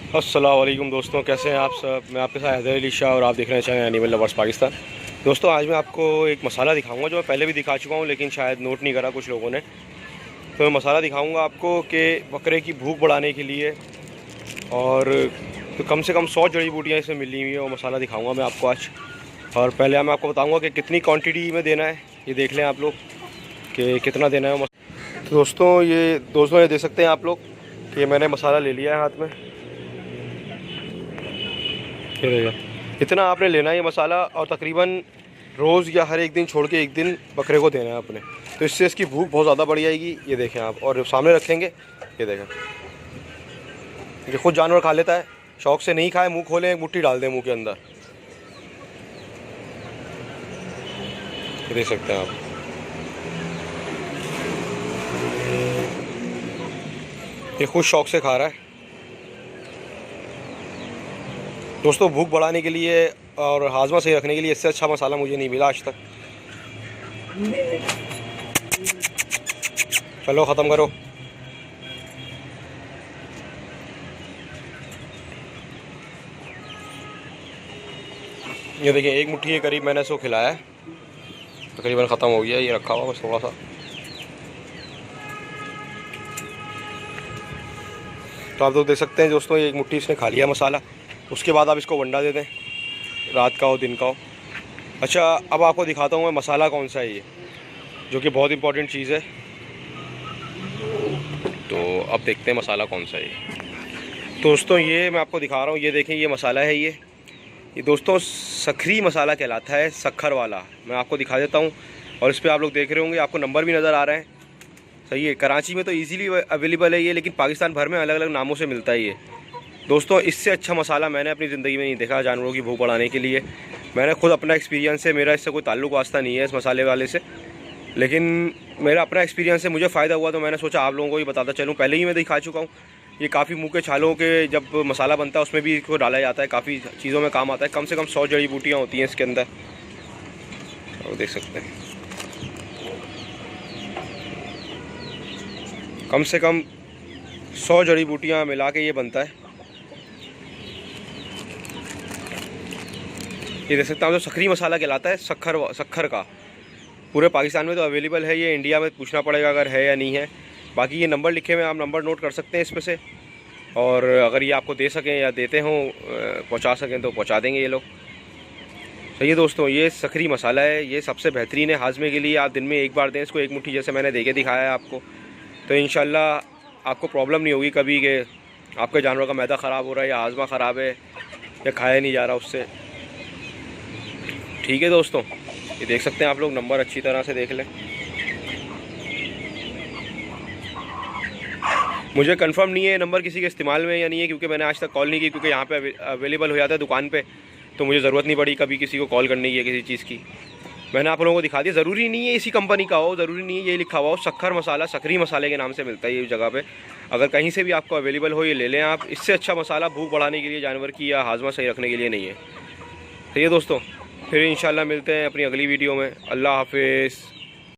अस्सलाम वालेकुम दोस्तों, कैसे हैं आप सब। मैं आपके साथ हैदर अली शाह और आप देख रहे हैं एनिमल लवर्स पाकिस्तान। दोस्तों, आज मैं आपको एक मसाला दिखाऊंगा जो मैं पहले भी दिखा चुका हूं, लेकिन शायद नोट नहीं करा कुछ लोगों ने। तो मैं मसाला दिखाऊंगा आपको कि बकरे की भूख बढ़ाने के लिए और तो कम से कम 100 जड़ी बूटियाँ इसमें मिली हुई हैं। वो मसाला दिखाऊँगा मैं आपको आज। और पहले मैं आपको बताऊँगा कि कितनी क्वान्टिटी में देना है। ये देख लें आप लोग कि कितना देना है। तो दोस्तों ये देख सकते हैं आप लोग कि मैंने मसाला ले लिया है हाथ में। इतना आपने लेना है ये मसाला, और तकरीबन रोज़ या हर एक दिन छोड़ के एक दिन बकरे को देना है अपने। तो इससे इसकी भूख बहुत ज़्यादा बढ़ जाएगी। ये देखें आप, और सामने रखेंगे, ये देखें, ये खुद जानवर खा लेता है। शौक से नहीं खाए, मुंह खोलें, एक मुट्ठी डाल दें मुंह के अंदर। ये देख सकते हैं आप। ये खुद शौक से खा रहा है। दोस्तों, भूख बढ़ाने के लिए और हाजमा सही रखने के लिए इससे अच्छा मसाला मुझे नहीं मिला आज तक। चलो ख़त्म करो। ये देखिए, एक मुट्ठी के करीब मैंने इसको खिलाया है, तकरीबन ख़त्म हो गया। ये रखा हुआ बस थोड़ा सा। तो आप लोग देख सकते हैं दोस्तों, ये एक मुट्ठी इसने खा लिया मसाला। उसके बाद आप इसको वंडा दे दें, रात का हो दिन का हो। अच्छा, अब आपको दिखाता हूँ मैं मसाला कौन सा है ये, जो कि बहुत इंपॉर्टेंट चीज़ है। तो अब देखते हैं मसाला कौन सा है ये। दोस्तों, ये मैं आपको दिखा रहा हूँ, ये देखें, ये मसाला है। ये दोस्तों सखरी मसाला कहलाता है, शक्कर वाला। मैं आपको दिखा देता हूँ। और इस पर आप लोग देख रहे होंगे, आपको नंबर भी नज़र आ रहे हैं। सही है, कराची में तो इजीली अवेलेबल है ये, लेकिन पाकिस्तान भर में अलग अलग नामों से मिलता है ये। दोस्तों, इससे अच्छा मसाला मैंने अपनी ज़िंदगी में नहीं देखा जानवरों की भूख बढ़ाने के लिए। मैंने खुद अपना एक्सपीरियंस है, मेरा इससे कोई ताल्लुक़ वास्ता नहीं है इस मसाले वाले से, लेकिन मेरा अपना एक्सपीरियंस है, मुझे फ़ायदा हुआ तो मैंने सोचा आप लोगों को भी बताता चलूँ। पहले ही मैं दिखा चुका हूँ। ये काफ़ी मुँह के छालों के जब मसाला बनता है उसमें भी इसको डाला जाता है, काफ़ी चीज़ों में काम आता है। कम से कम 100 जड़ी बूटियाँ होती हैं इसके अंदर, और देख सकते हैं कम से कम 100 जड़ी बूटियाँ मिला के ये बनता है। ये देख सकते हैं, जो सखरी मसाला कहलाता है, शक्कर का। पूरे पाकिस्तान में तो अवेलेबल है ये, इंडिया में पूछना पड़ेगा अगर है या नहीं है। बाकी ये नंबर लिखे हुए, आप नंबर नोट कर सकते हैं इसमें से, और अगर ये आपको दे सकें या देते हों, पहुंचा सकें तो पहुंचा देंगे ये लोग। तो ये दोस्तों, ये सखरी मसाला है, ये सबसे बेहतरीन है हाजमे के लिए। आप दिन में एक बार दें इसको, एक मुट्ठी, जैसे मैंने दे के दिखाया है आपको, तो इंशाल्लाह आपको प्रॉब्लम नहीं होगी कभी कि आपके जानवर का मैदा ख़राब हो रहा है या हाजमा ख़राब है या खाया नहीं जा रहा उससे। ठीक है दोस्तों, ये देख सकते हैं आप लोग, नंबर अच्छी तरह से देख लें। मुझे कंफर्म नहीं है नंबर किसी के इस्तेमाल में या नहीं है, क्योंकि मैंने आज तक कॉल नहीं की, क्योंकि यहाँ पे अवेलेबल हो जाता है दुकान पे, तो मुझे ज़रूरत नहीं पड़ी कभी किसी को कॉल करने की किसी चीज़ की। मैंने आप लोगों को दिखा दिया। ज़रूरी नहीं है इसी कंपनी का हो, ज़रूरी नहीं है ये लिखा हुआ हो। शक्कर मसाला, सकरी मसाले के नाम से मिलता है ये जगह पे। अगर कहीं से भी आपको अवेलेबल हो, ये ले लें आप। इससे अच्छा मसाला भूख बढ़ाने के लिए जानवर की या हाजमा सही रखने के लिए नहीं है। तो ये दोस्तों, फिर इंशाल्लाह मिलते हैं अपनी अगली वीडियो में। अल्लाह हाफिज़।